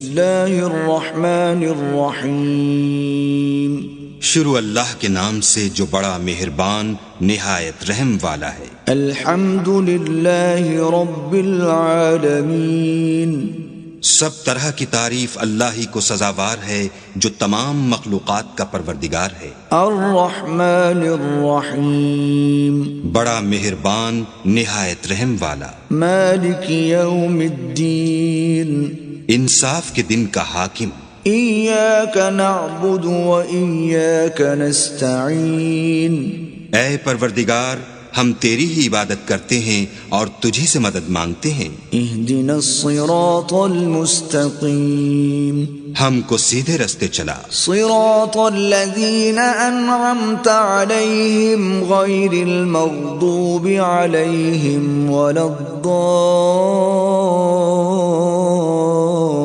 اللہ الرحمن الرحیم۔ شروع اللہ کے نام سے جو بڑا مہربان نہایت رحم والا ہے۔ الحمد للہ رب العالمین۔ سب طرح کی تعریف اللہ ہی کو سزاوار ہے جو تمام مخلوقات کا پروردگار ہے۔ الرحمن الرحیم۔ بڑا مہربان نہایت رحم والا۔ مالک یوم الدین۔ انصاف کے دن کا حاکم۔ ایاک نعبد و ایاک نستعین۔ اے پروردگار، ہم تیری ہی عبادت کرتے ہیں اور تجھی سے مدد مانگتے ہیں۔ اہدنا الصراط المستقیم۔ ہم کو سیدھے رستے چلا۔ صراط الذین انعمت علیہم غیر المغضوب علیہم ولا الضالین۔